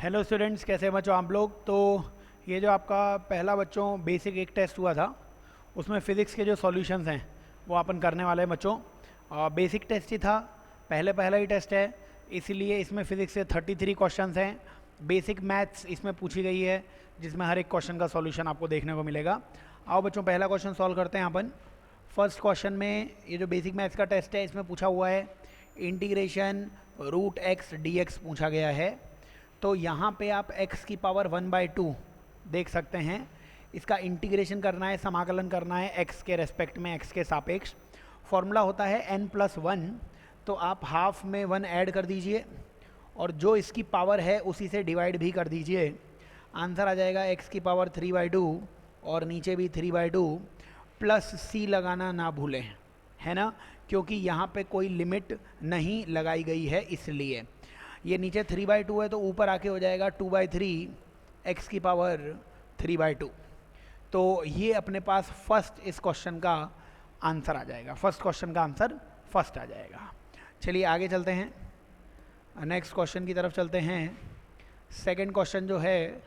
Hello students, कैसे हैं बच्चों आप लोग। तो ये जो आपका पहला बच्चों बेसिक एक टेस्ट हुआ था, उसमें फ़िज़िक्स के जो सॉल्यूशंस हैं वो अपन करने वाले हैं बच्चों। बेसिक टेस्ट ही था, पहला ही टेस्ट है, इसीलिए इसमें फ़िज़िक्स से 33 क्वेश्चंस हैं। बेसिक मैथ्स इसमें पूछी गई है, जिसमें हर एक क्वेश्चन का सॉल्यूशन आपको देखने को मिलेगा। आओ बच्चों, पहला क्वेश्चन सॉल्व करते हैं अपन। फर्स्ट क्वेश्चन में ये जो बेसिक मैथ्स का टेस्ट है, इसमें पूछा हुआ है integration root X D X पूछा गया है। तो यहाँ पे आप x की पावर 1/2 देख सकते हैं, इसका इंटीग्रेशन करना है, समाकलन करना है x के रेस्पेक्ट में, x के सापेक्ष। फॉर्मूला होता है n+1, तो आप हाफ में 1 ऐड कर दीजिए और जो इसकी पावर है उसी से डिवाइड भी कर दीजिए। आंसर आ जाएगा x की पावर 3/2 और नीचे भी 3/2 प्लस c लगाना ना भूलें, है ना, क्योंकि यहाँ पे कोई लिमिट नहीं लगाई गई है, इसलिए ये नीचे 3/2 है तो ऊपर आके हो जाएगा 2/3 x की पावर 3/2। तो ये अपने पास फर्स्ट इस क्वेश्चन का आंसर आ जाएगा, फर्स्ट क्वेश्चन का आंसर फर्स्ट आ जाएगा। चलिए आगे चलते हैं, नेक्स्ट क्वेश्चन की तरफ चलते हैं। सेकंड क्वेश्चन जो है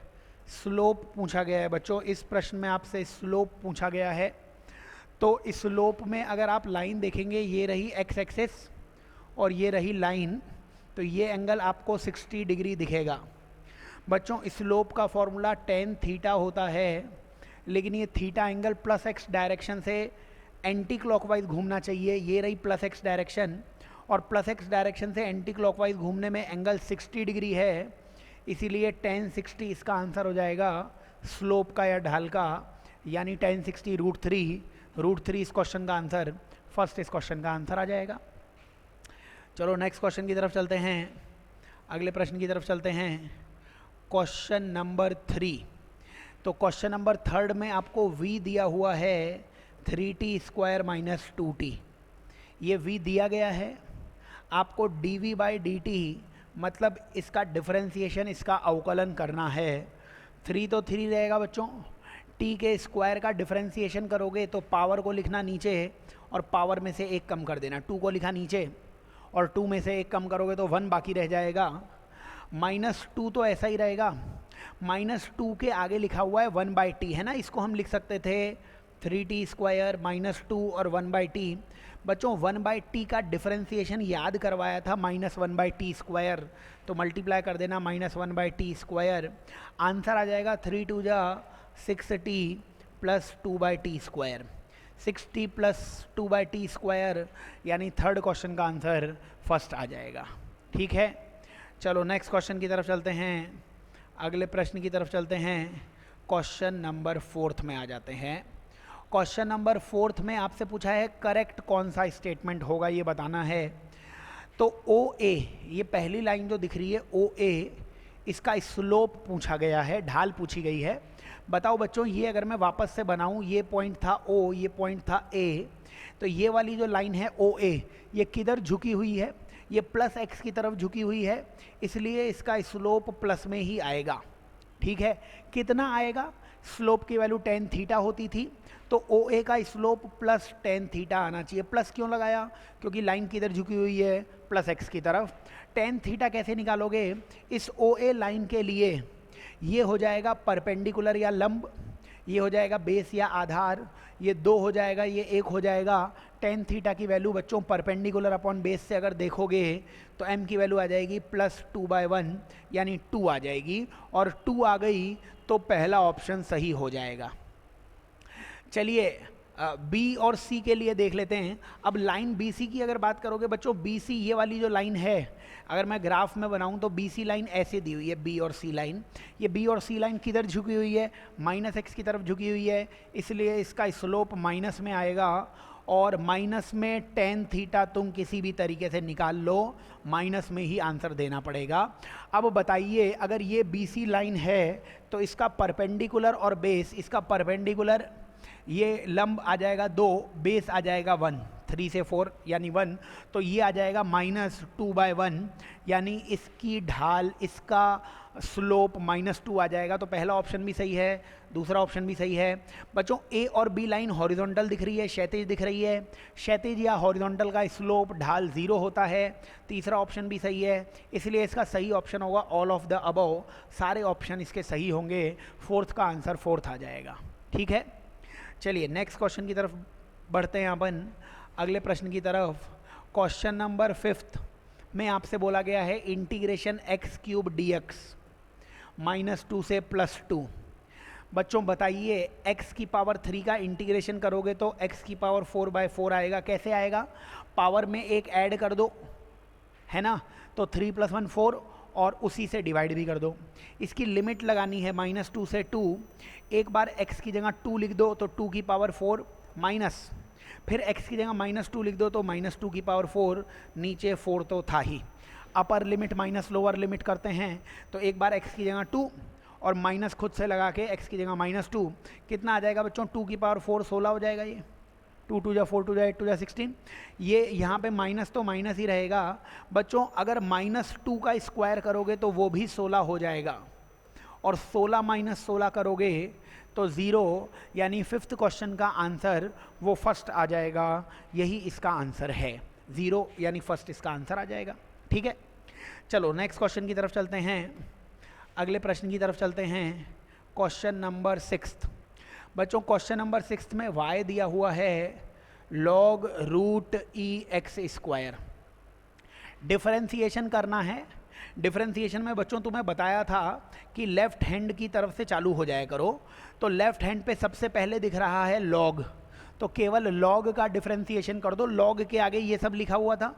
स्लोप पूछा गया है बच्चों। इस प्रश्न में आपसे स्लोप पूछा गया है। तो इस स्लोप में अगर आप लाइन देखेंगे, ये रही x एक्सिस और ये रही लाइन, तो ये एंगल आपको 60 डिग्री दिखेगा बच्चों। स्लोप का फॉर्मूला tan थीटा होता है, लेकिन ये theta angle plus x direction से एंटी क्लॉकवाइज घूमना चाहिए। ये रही प्लस x डायरेक्शन और प्लस x डायरेक्शन से एंटी क्लॉकवाइज घूमने में एंगल 60 डिग्री है, इसीलिए tan 60 इसका आंसर हो जाएगा स्लोप का या ढाल का, यानी tan 60 √3 इस क्वेश्चन का आंसर, फर्स्ट इस क्वेश्चन का आंसर आ जाएगा। चलो नेक्स्ट क्वेश्चन की तरफ चलते हैं, अगले प्रश्न की तरफ चलते हैं। Question number 3। तो क्वेश्चन नंबर 3 में आपको v दिया हुआ है 3t² - 2t। ये v दिया गया है, आपको dv/dt मतलब इसका डिफरेंशिएशन, इसका अवकलन करना है। 3 तो 3 रहेगा बच्चों, t के स्क्वायर का डिफरेंशिएशन करोगे तो पावर को लिखना नीचे और पावर में से 1 कम कर देना। 2 को लिखा नीचे और 2 में से 1 कम करोगे तो 1 बाकी रह जाएगा। -2 तो ऐसा ही रहेगा, -2 के आगे लिखा हुआ है 1/t, है ना, इसको हम लिख सकते थे 3t² - 2 और 1/t। बच्चों 1/t का डिफरेंशिएशन याद करवाया था -1/t², तो मल्टीप्लाई कर देना -1/t²। आंसर आ जाएगा 3 2 6t + 2/t²। 60 + 2/t², यानी थर्ड क्वेश्चन का आंसर फर्स्ट आ जाएगा। ठीक है, चलो नेक्स्ट क्वेश्चन की तरफ चलते हैं, अगले प्रश्न की तरफ चलते हैं। क्वेश्चन नंबर 4 में आ जाते हैं। क्वेश्चन नंबर 4 में आपसे पूछा है करेक्ट कौन सा स्टेटमेंट होगा, ये बताना है। तो OA, ये पहली लाइन जो दिख रही है OA, इसका स्लोप पूछा गया है, ढाल पूछी गई है। बताओ बच्चों, ये अगर मैं वापस से बनाऊं, ये पॉइंट था O, ये पॉइंट था A, तो ये वाली जो लाइन है OA, ये किधर झुकी हुई है, ये प्लस x की तरफ झुकी हुई है, इसलिए इसका स्लोप प्लस में ही आएगा। ठीक है, कितना आएगा, स्लोप की वैल्यू tan थीटा होती थी, तो OA का स्लोप प्लस tan थीटा आना चाहिए। प्लस क्यों लगाया, क्योंकि लाइन किधर झुकी हुई है, प्लस x की तरफ। tan थीटा कैसे निकालोगे, इस OA लाइन के लिए ये हो जाएगा परपेंडिकुलर या लंब, ये हो जाएगा बेस या आधार, ये 2 हो जाएगा, ये 1 हो जाएगा। tan थीटा की वैल्यू बच्चों परपेंडिकुलर अपॉन बेस से अगर देखोगे तो m की वैल्यू आ जाएगी +2/1, यानी 2 आ जाएगी, और 2 आ गई तो पहला ऑप्शन सही हो जाएगा। चलिए B और C के लिए देख लेते हैं। अब लाइन BC की अगर बात करोगे बच्चों, BC ये वाली जो लाइन है, अगर मैं ग्राफ में बनाऊं तो BC लाइन ऐसे दी हुई है, B और C लाइन। ये B और C लाइन किधर झुकी हुई है, -x की तरफ झुकी हुई है, इसलिए इसका स्लोप माइनस में आएगा, और माइनस में tan थीटा तुम किसी भी तरीके से निकाल लो, माइनस में ही आंसर देना पड़ेगा। अब बताइए, अगर ये BC लाइन है तो इसका परपेंडिकुलर और बेस, इसका परपेंडिकुलर ये लंब आ जाएगा 2, बेस आ जाएगा 1, 3 से 4 यानी 1, तो ये आ जाएगा -2/1, यानी इसकी ढाल, इसका स्लोप -2 आ जाएगा। तो पहला ऑप्शन भी सही है, दूसरा ऑप्शन भी सही है। बच्चों ए और बी लाइन हॉरिजॉन्टल दिख रही है, क्षैतिज दिख रही है। क्षैतिज या हॉरिजॉन्टल का स्लोप ढाल 0 होता है। तीसरा ऑप्शन भी सही है, इसलिए इसका सही ऑप्शन होगा ऑल ऑफ द अबव। सारे ऑप्शन इसके सही होंगे, फोर्थ का आंसर फोर्थ आ जाएगा। ठीक है, चलिए नेक्स्ट क्वेश्चन की तरफ बढ़ते हैं अपन, अगले प्रश्न की तरफ। क्वेश्चन नंबर 5 में आपसे बोला गया है इंटीग्रेशन x³ dx -2 से +2। बच्चों बताइए x की पावर 3 का इंटीग्रेशन करोगे तो x की पावर 4/4 आएगा। कैसे आएगा? पावर में एक ऐड कर दो, है ना, तो 3 + 1 4, और उसी से डिवाइड भी कर दो। इसकी लिमिट लगानी है -2 से 2। एक बार x की जगह 2 लिख दो तो 2 की पावर 4 माइनस, फिर x की जगह -2 लिख दो तो -2 की पावर 4, नीचे 4 तो था ही। Upper limit minus lower limit करते हैं, तो एक बार x की जगह 2 और माइनस खुद से लगा के x की जगह -2, कितना आ जाएगा बच्चों? 2 की पावर 4 16 हो जाएगा। ये 2 2 जा 4 2 जा 8 2 जा 16। ये यहाँ पे माइनस तो माइनस ही रहेगा बच्चों। अगर -2 का स्क्वायर करोगे तो वो भी 16 हो जाएगा, और 16 - 16 करोगे तो 0, यानी 5th क्वेश्चन का आंसर वो फर्स्ट आ जाएगा। यही इसका आंसर है, 0 यानी फर्स्ट इसका आंसर आ जाएगा। ठीक है, चलो नेक्स्ट क्वेश्चन की तरफ चलते हैं, अगले प्रश्न की तरफ चलते हैं। क्वेश्चन नंबर 6 बच्चों, क्वेश्चन नंबर 6 में y दिया हुआ है log√e(x²। डिफरेंशिएशन करना है। डिफरेंशिएशन में बच्चों तुम्हें बताया था कि लेफ्ट हैंड की तरफ से चालू हो जाया करो, तो लेफ्ट हैंड पे सबसे पहले दिख रहा है log, तो केवल log का डिफरेंशिएशन कर दो। log के आगे ये सब लिखा हुआ था,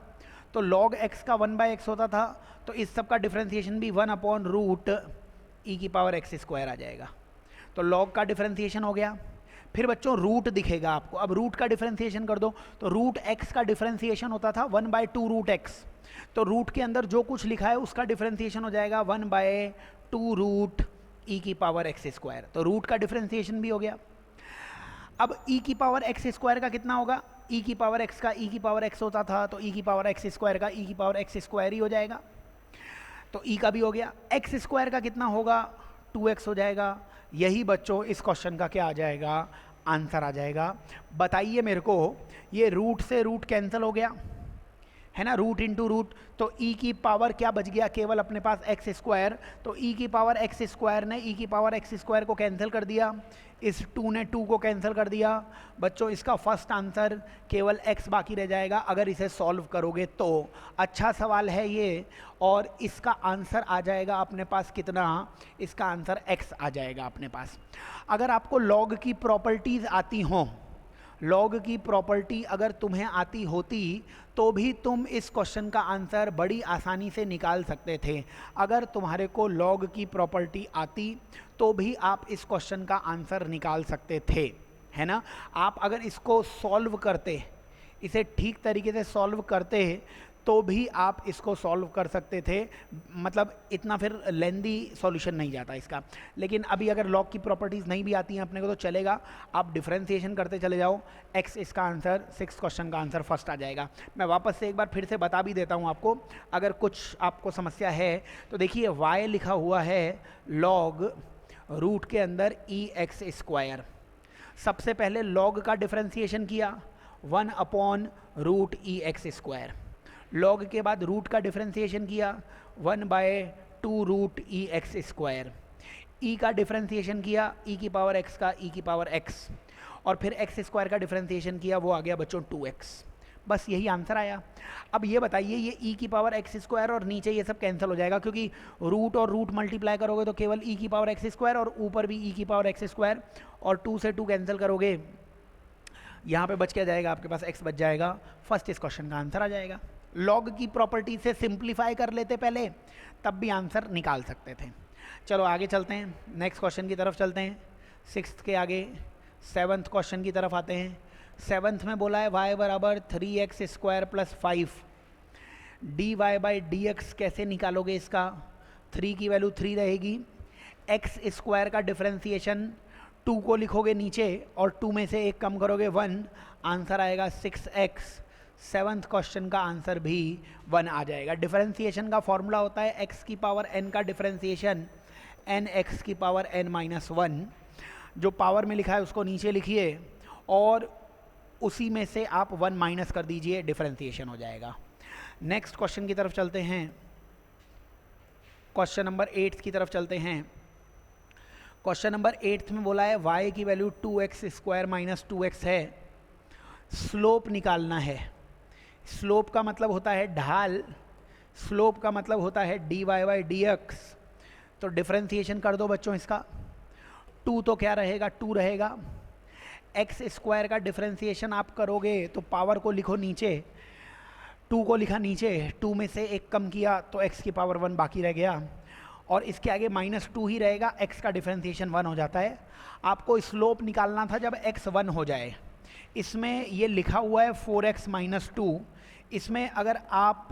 तो log x का 1/x होता था, तो इस सब का डिफरेंशिएशन भी 1/√e(x² आ जाएगा। तो log का डिफरेंशिएशन हो गया। फिर बच्चों रूट दिखेगा आपको, अब रूट का डिफरेंशिएशन कर दो, तो √x का डिफरेंशिएशन होता था 1/2√x, तो रूट के अंदर जो कुछ लिखा है उसका डिफरेंशिएशन हो जाएगा 1/2√e(x²। तो रूट का डिफरेंशिएशन भी हो गया। अब e(x² का कितना होगा? e(x) का e(x) होता था, तो e(x² का e(x² ही हो जाएगा, तो e का भी हो गया। x² का कितना होगा? 2x हो जाएगा। यही बच्चों इस क्वेश्चन का क्या आ जाएगा? आंसर आ जाएगा। बताइए मेरे को, ये रूट से रूट कैंसिल हो गया है ना, रूट इंटू रूट, तो e की पावर क्या बच गया? केवल अपने पास x², तो e की पावर x² ने e की पावर x² को कैंसिल कर दिया, इस 2 ने 2 को कैंसिल कर दिया। बच्चों इसका फर्स्ट आंसर केवल x बाकी रह जाएगा अगर इसे सॉल्व करोगे तो। अच्छा सवाल है ये, और इसका आंसर आ जाएगा अपने पास कितना? इसका आंसर x आ जाएगा अपने पास। अगर आपको log की प्रॉपर्टीज़ आती हों, लॉग की प्रॉपर्टी अगर तुम्हें आती होती तो भी तुम इस क्वेश्चन का आंसर बड़ी आसानी से निकाल सकते थे। अगर तुम्हारे को लॉग की प्रॉपर्टी आती तो भी आप इस क्वेश्चन का आंसर निकाल सकते थे, है ना। आप अगर इसको सॉल्व करते, इसे ठीक तरीके से सॉल्व करते तो भी आप इसको सॉल्व कर सकते थे, मतलब इतना फिर लेंदी सॉल्यूशन नहीं जाता इसका। लेकिन अभी अगर लॉग की प्रॉपर्टीज़ नहीं भी आती हैं अपने को तो चलेगा, आप डिफरेंशिएशन करते चले जाओ, x इसका आंसर, 6th क्वेश्चन का आंसर फर्स्ट आ जाएगा। मैं वापस से एक बार फिर से बता भी देता हूँ आपको, अगर कुछ आपको समस्या है तो देखिए y लिखा हुआ है लॉग रूट के अंदर e(x²। सबसे पहले लॉग का डिफरेंशिएशन किया 1/√e(x²। लॉग के बाद रूट का डिफरेंशिएशन किया 1/2√e(x²। e का डिफरेंशिएशन किया e की पावर x का e की पावर x, और फिर x² का डिफरेंशिएशन किया, वो आ गया बच्चों 2x। बस यही आंसर आया। अब ये बताइए, ये e की पावर x² और नीचे ये सब कैंसिल हो जाएगा, क्योंकि रूट और रूट मल्टीप्लाई करोगे तो केवल e की पावर x² और ऊपर भी e की पावर x², और 2 से 2 कैंसिल करोगे, यहाँ पे बच क्या जाएगा? आपके पास x बच जाएगा। फर्स्ट इस क्वेश्चन का आंसर आ जाएगा। लॉग की प्रॉपर्टी से सिंप्लीफाई कर लेते पहले, तब भी आंसर निकाल सकते थे। चलो आगे चलते हैं, नेक्स्ट क्वेश्चन की तरफ चलते हैं। 6th के आगे 7th क्वेश्चन की तरफ आते हैं। 7th में बोला है y = 3x² + 5। dy/dx कैसे निकालोगे इसका? 3 की वैल्यू 3 रहेगी, x² का डिफरेंशिएशन 2 को लिखोगे नीचे और 2 में से 1 कम करोगे 1, आंसर आएगा 6x। 7th क्वेश्चन का आंसर भी 1 आ जाएगा। डिफरेंशिएशन का फॉर्मूला होता है x की पावर n का डिफरेंशिएशन n x की पावर n माइनस 1। जो पावर में लिखा है उसको नीचे लिखिए और उसी में से आप 1 माइनस कर दीजिए, डिफरेंशिएशन हो जाएगा। नेक्स्ट क्वेश्चन की तरफ चलते हैं, क्वेश्चन नंबर 8 की तरफ चलते हैं। क्वेश्चन नंबर 8 में बोला है y की value 2x square minus 2x है, स्लोप निकालना है। स्लोप का मतलब होता है ढाल, स्लोप का मतलब होता है dy बाई dx। तो डिफरेंशिएशन कर दो बच्चों इसका। 2 तो क्या रहेगा, 2 रहेगा। एक्स स्क्वायर का डिफरेंशिएशन आप करोगे तो पावर को लिखो नीचे, 2 को लिखा नीचे, 2 में से 1 कम किया तो x की पावर 1 बाकी रह गया और इसके आगे -2 ही रहेगा, x का डिफरेंशिएशन 1 हो जाता है। आपको स्लोप निकालना था जब x 1 हो जाए। इसमें ये लिखा हुआ है 4x माइनस 2, इसमें अगर आप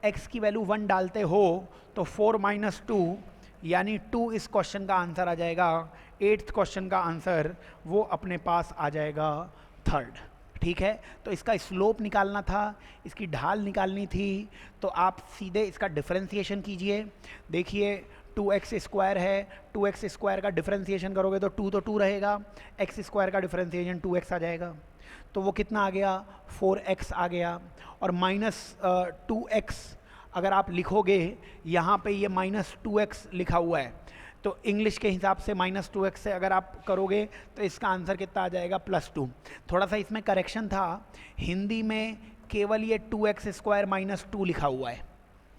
x की वैल्यू 1 डालते हो तो 4 माइनस 2 यानी 2 इस क्वेश्चन का आंसर आ जाएगा। 8th क्वेश्चन का आंसर वो अपने पास आ जाएगा 3rd। ठीक है, तो इसका स्लोप निकालना था, इसकी ढाल निकालनी थी, तो आप सीधे इसका डिफरेंशिएशन कीजिए। देखिए 2x स्क्वायर है, 2x स्क्वायर का डिफरेंशिएशन करोगे तो 2 तो 2 रहेगा, x स्क्वायर का डिफरेंशिएशन 2x आ जाएगा, तो वो कितना आ गया, 4x आ गया। और -2x अगर आप लिखोगे, यहाँ पे ये -2x लिखा हुआ है, तो इंग्लिश के हिसाब से -2x से अगर आप करोगे तो इसका आंसर कितना आ जाएगा, +2। थोड़ा सा इसमें करेक्शन था, हिंदी में केवल ये 2x स्क्वायर माइनस 2 लिखा हुआ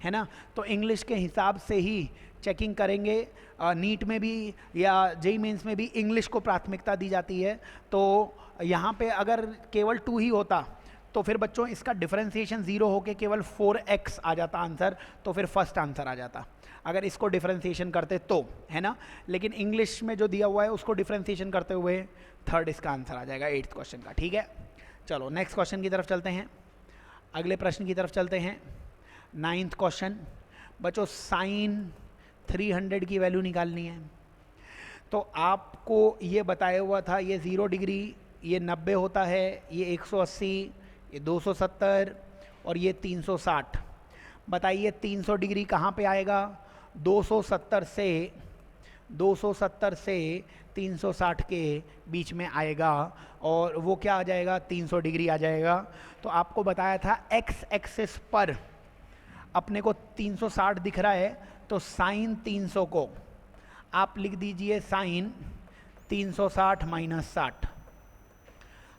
है ना, तो इंग्लिश के हिसाब से ही चेकिंग करेंगे। नीट में भी या जेईई मेंस में भी इंग्लिश को प्राथमिकता दी जाती है, तो यहाँ पे अगर केवल 2 ही होता तो फिर बच्चों इसका डिफरेंशिएशन 0 होके केवल 4x आ जाता आंसर, तो फिर फर्स्ट आंसर आ जाता अगर इसको डिफरेंशिएशन करते तो, है ना। लेकिन इंग्लिश में जो दिया हुआ है उसको डिफरेंशिएशन करते हुए 3rd इसका आंसर आ जाएगा 8th क्वेश्चन का। ठीक है, चलो नेक्स्ट क्वेश्चन की तरफ चलते हैं, अगले प्रश्न की तरफ चलते हैं। 9th क्वेश्चन बच्चों, साइन 300 की वैल्यू निकालनी है। तो आपको ये बताया हुआ था ये 0 डिग्री, ये 90 होता है, ये 180, ये 270 और ये 360। बताइए 300 डिग्री कहाँ पे आएगा, 270 से 360 के बीच में आएगा और वो क्या आ जाएगा, 300 डिग्री आ जाएगा। तो आपको बताया था x एक्सिस पर अपने को 360 दिख रहा है, तो साइन 300 को आप लिख दीजिए साइन 360 माइनस 60।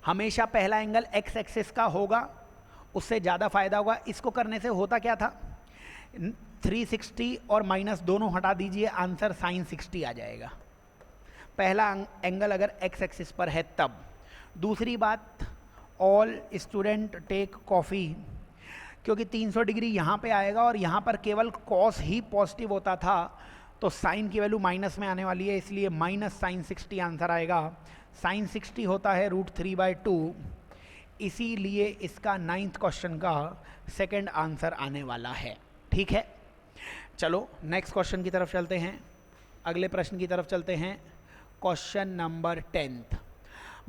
हमेशा पहला एंगल x एक्सिस का होगा, उससे ज़्यादा फायदा होगा। इसको करने से होता क्या था, 360 और माइनस दोनों हटा दीजिए, आंसर साइन 60 आ जाएगा। पहला एंगल अगर x एक्सिस पर है तब। दूसरी बात, ऑल स्टूडेंट टेक कॉफ़ी, क्योंकि 300 डिग्री यहाँ पे आएगा और यहाँ पर केवल कॉस ही पॉजिटिव होता था, तो साइन की वैल्यू माइनस में आने वाली है, इसलिए माइनस साइन 60 आंसर आएगा। साइन 60 होता है √3/2, इसीलिए इसका 9th क्वेश्चन का 2nd आंसर आने वाला है। ठीक है, चलो नेक्स्ट क्वेश्चन की तरफ चलते हैं, अगले प्रश्न की तरफ चलते हैं। Question number 10th।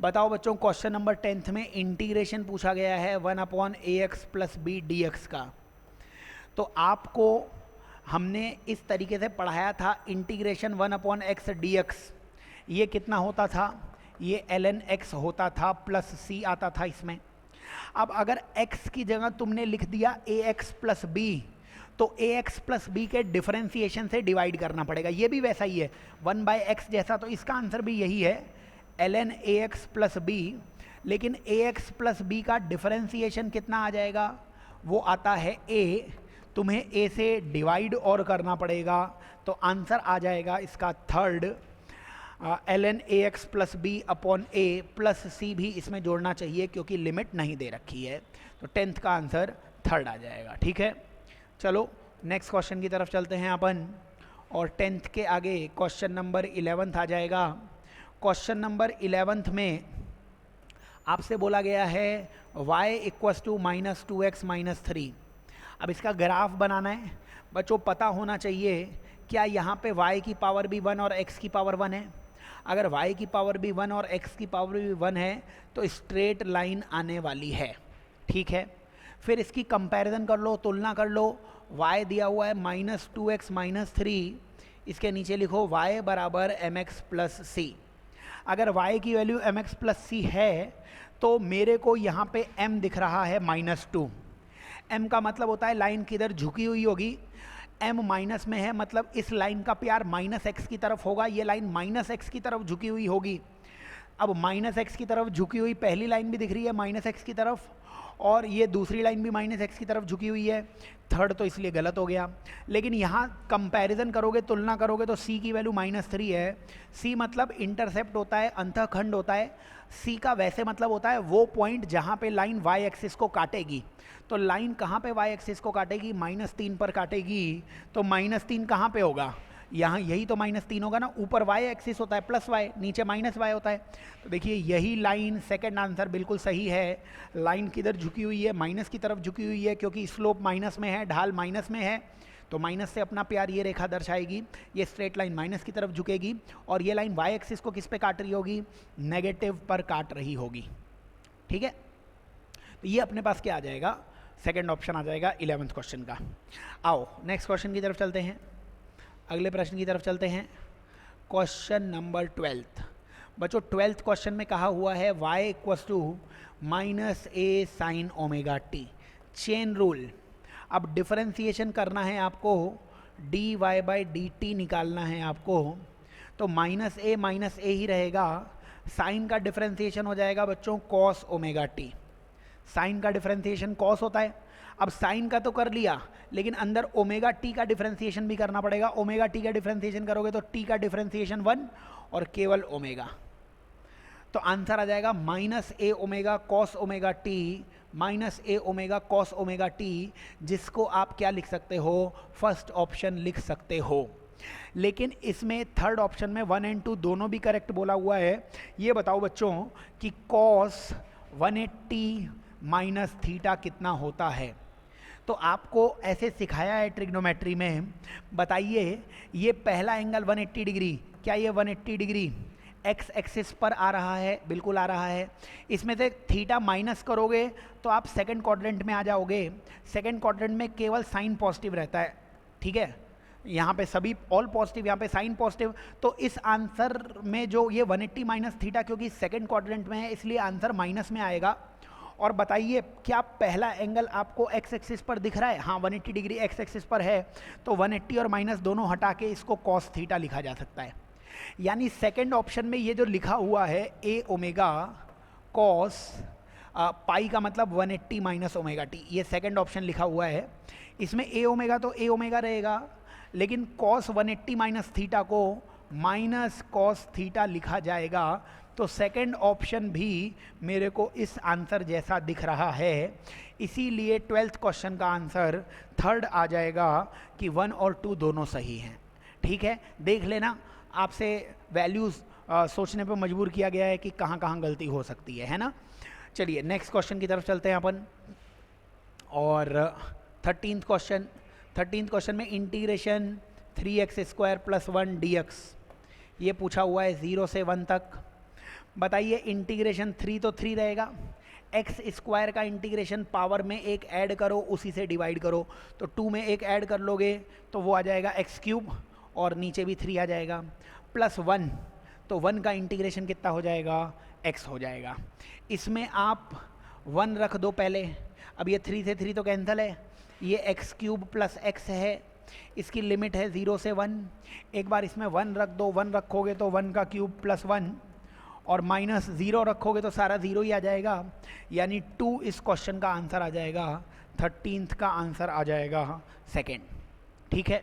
बताओ बच्चों, क्वेश्चन नंबर 10th में इंटीग्रेशन पूछा गया है 1/ax + b dx का। तो आपको हमने इस तरीके से पढ़ाया था, इंटीग्रेशन 1/x dx, ये कितना होता था, ये ln x होता था प्लस c आता था इसमें। अब अगर x की जगह तुमने लिख दिया ax + b, तो ax + b के डिफरेंशिएशन से डिवाइड करना पड़ेगा। ये भी वैसा ही है 1/x जैसा, तो इसका आंसर भी यही है ln ax + b। लेकिन ax + b का डिफरेंशिएशन कितना आ जाएगा, वो आता है a, तुम्हें a से डिवाइड और करना पड़ेगा, तो आंसर आ जाएगा इसका 3rd, ln ax + b upon a plus c भी इसमें जोड़ना चाहिए क्योंकि लिमिट नहीं दे रखी है, तो 10th का आंसर 3rd आ जाएगा। ठीक है, चलो नेक्स्ट क्वेश्चन की तरफ चलते हैं अपन, और 10th के आगे क्वेश्चन नंबर 11th आ जाएगा। क्वेश्चन नंबर 11th में आपसे बोला गया है y = -2x - 3। अब इसका ग्राफ बनाना है बच्चों, पता होना चाहिए क्या यहाँ पे y की पावर भी 1 और x की पावर 1 है। अगर y की पावर भी 1 और x की पावर भी 1 है तो स्ट्रेट लाइन आने वाली है। ठीक है, फिर इसकी कंपैरिजन कर लो, तुलना कर लो। y दिया हुआ है -2x - 3, इसके नीचे लिखो y बराबर mx प्लस सी। अगर y की वैल्यू mx प्लस सी है तो मेरे को यहाँ पे m दिख रहा है -2। m का मतलब होता है लाइन किधर झुकी हुई होगी, m माइनस में है मतलब इस लाइन का प्यार -x की तरफ होगा, ये लाइन -x की तरफ झुकी हुई होगी। अब -x की तरफ झुकी हुई पहली लाइन भी दिख रही है -x की तरफ, और ये दूसरी लाइन भी -x की तरफ झुकी हुई है। थर्ड तो इसलिए गलत हो गया। लेकिन यहाँ कंपैरिजन करोगे, तुलना करोगे तो c की वैल्यू -3 है। c मतलब इंटरसेप्ट होता है, अंतःखंड होता है। c का वैसे मतलब होता है वो पॉइंट जहाँ पे लाइन y एक्सिस को काटेगी। तो लाइन कहाँ पे y एक्सिस को काटेगी, -3 पर काटेगी। तो -3 कहाँ पे होगा, यहाँ, यही तो -3 होगा ना। ऊपर y एक्सिस होता है +y, नीचे -y होता है। तो देखिए यही लाइन, सेकंड आंसर बिल्कुल सही है। लाइन किधर झुकी हुई है, माइनस की तरफ झुकी हुई है, क्योंकि स्लोप माइनस में है, ढाल माइनस में है। तो माइनस से अपना प्यार ये रेखा दर्शाएगी, ये स्ट्रेट लाइन माइनस की तरफ झुकेगी, और ये लाइन y एक्सिस को किस पे काट रही होगी, नेगेटिव पर काट रही होगी। ठीक है, तो ये अपने पास क्या आ जाएगा, सेकेंड ऑप्शन आ जाएगा 11वें क्वेश्चन का। आओ नेक्स्ट क्वेश्चन की तरफ चलते हैं, अगले प्रश्न की तरफ चलते हैं। Question number 12। बच्चों 12th क्वेश्चन में कहा हुआ है y = -a sin ωt, chain rule. अब डिफरेंशिएशन करना है आपको, dy/dt निकालना है आपको। तो -a ही रहेगा। साइन का डिफरेंशिएशन हो जाएगा बच्चों cos ωt। साइन का डिफरेंशिएशन cos होता है। अब साइन का तो कर लिया, लेकिन अंदर ओमेगा टी का डिफरेंशिएशन भी करना पड़ेगा। ओमेगा टी का डिफरेंशिएशन करोगे तो टी का डिफरेंशिएशन 1 और केवल ओमेगा। तो आंसर आ जाएगा -a omega cos omega T, -a omega cos omega T, जिसको आप क्या लिख सकते हो, फर्स्ट ऑप्शन लिख सकते हो। लेकिन इसमें थर्ड ऑप्शन में 1 और 2 दोनों भी करेक्ट बोला हुआ है। ये बताओ बच्चों कि cos 180 माइनस थीटा कितना होता है। तो आपको ऐसे सिखाया है ट्रिग्नोमेट्री में। बताइए ये पहला एंगल 180 डिग्री, क्या ये 180 डिग्री एक्स एक्सिस पर आ रहा है, बिल्कुल आ रहा है। इसमें से थीटा माइनस करोगे तो आप सेकंड क्वाड्रेंट में आ जाओगे। सेकंड क्वाड्रेंट में केवल साइन पॉजिटिव रहता है, ठीक है, यहाँ पे सभी ऑल पॉजिटिव, यहाँ पे साइन पॉजिटिव। तो इस आंसर में जो ये 180 माइनस थीटा, क्योंकि सेकंड क्वाड्रेंट में है इसलिए आंसर माइनस में आएगा। और बताइए क्या पहला एंगल आपको एक्स एक्सिस पर दिख रहा है, हाँ 180 डिग्री एक्स एक्सिस पर है, तो 180 और माइनस दोनों हटा के इसको कॉस थीटा लिखा जा सकता है। यानी सेकंड ऑप्शन में ये जो लिखा हुआ है ए ओमेगा कॉस पाई का मतलब 180 माइनस ओमेगा टी, ये सेकंड ऑप्शन लिखा हुआ है। इसमें ए ओमेगा तो ए ओमेगा रहेगा, लेकिन कॉस 180 माइनस थीटा को माइनस कॉस थीटा लिखा जाएगा। तो सेकंड ऑप्शन भी मेरे को इस आंसर जैसा दिख रहा है। इसीलिए 12th क्वेश्चन का आंसर थर्ड आ जाएगा कि 1 और 2 दोनों सही हैं। ठीक है, देख लेना, आपसे वैल्यूज़ सोचने पर मजबूर किया गया है कि कहाँ कहाँ गलती हो सकती है ना। चलिए नेक्स्ट क्वेश्चन की तरफ चलते हैं अपन। और 13th क्वेश्चन में इंटीग्रेशन 3x² + 1 dx ये पूछा हुआ है 0 से 1 तक। बताइए इंटीग्रेशन 3 तो 3 रहेगा, x² का इंटीग्रेशन पावर में एक ऐड करो, उसी से डिवाइड करो। तो 2 में एक ऐड कर लोगे तो वो आ जाएगा x³ और नीचे भी 3 आ जाएगा, प्लस 1, तो 1 का इंटीग्रेशन कितना हो जाएगा, x हो जाएगा। इसमें आप 1 रख दो पहले। अब ये 3 से 3 तो कैंसिल है, ये x³ + x है, इसकी लिमिट है 0 से 1। एक बार इसमें 1 रख दो, 1 रखोगे तो 1 का क्यूब + 1 और माइनस 0 रखोगे तो सारा 0 ही आ जाएगा। यानी 2 इस क्वेश्चन का आंसर आ जाएगा, 13th का आंसर आ जाएगा सेकेंड। ठीक है,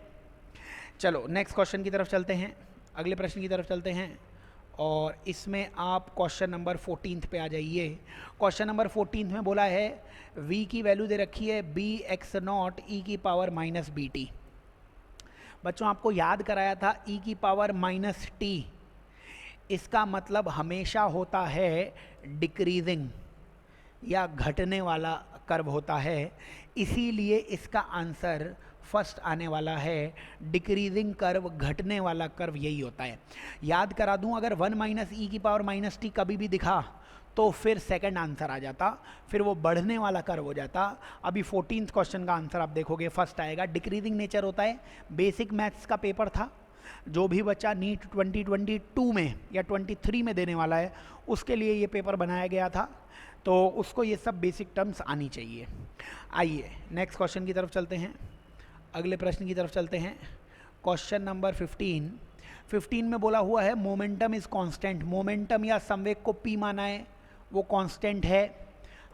चलो नेक्स्ट क्वेश्चन की तरफ चलते हैं, अगले प्रश्न की तरफ चलते हैं। और इसमें आप क्वेश्चन नंबर 14 पे आ जाइए। क्वेश्चन नंबर 14 में बोला है v की वैल्यू दे रखी है bx0 e⁻⁻bt। बच्चों आपको याद कराया था e⁻⁻t, इसका मतलब हमेशा होता है डिक्रीजिंग या घटने वाला कर्व होता है, इसीलिए इसका आंसर फर्स्ट आने वाला है। डिक्रीजिंग कर्व, घटने वाला कर्व यही होता है। याद करा दूं, अगर 1 - e⁻⁻t कभी भी दिखा तो फिर सेकंड आंसर आ जाता, फिर वो बढ़ने वाला कर्व हो जाता। अभी 14th क्वेश्चन का आंसर आप देखोगे फर्स्ट आएगा, डिक्रीजिंग नेचर होता है। बेसिक मैथ्स का पेपर था, जो भी बच्चा नीट 2022 में या 23 में देने वाला है उसके लिए ये पेपर बनाया गया था, तो उसको ये सब बेसिक टर्म्स आनी चाहिए। आइए नेक्स्ट क्वेश्चन की तरफ चलते हैं, अगले प्रश्न की तरफ चलते हैं। क्वेश्चन नंबर 15 में बोला हुआ है मोमेंटम इज कांस्टेंट। मोमेंटम या संवेग को p माना है, वो कांस्टेंट है।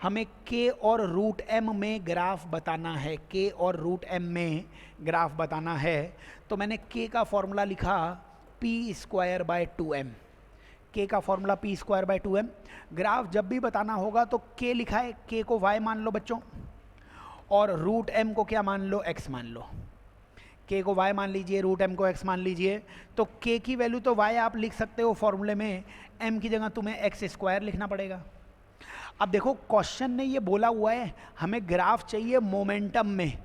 हमें k और रूट m में ग्राफ बताना है, k और रूट m में ग्राफ बताना है। तो मैंने k का फॉर्मूला लिखा p²/2m, k का फॉर्मूला p²/2m। ग्राफ जब भी बताना होगा तो k लिखा है, k को y मान लो बच्चों, और रूट m को क्या मान लो, x मान लो। k को y मान लीजिए, रूट m को x मान लीजिए। तो k की वैल्यू तो y आप लिख सकते हो फॉर्मूले में, m की जगह तुम्हें x² लिखना पड़ेगा। अब देखो क्वेश्चन ने ये बोला हुआ है हमें ग्राफ चाहिए मोमेंटम में,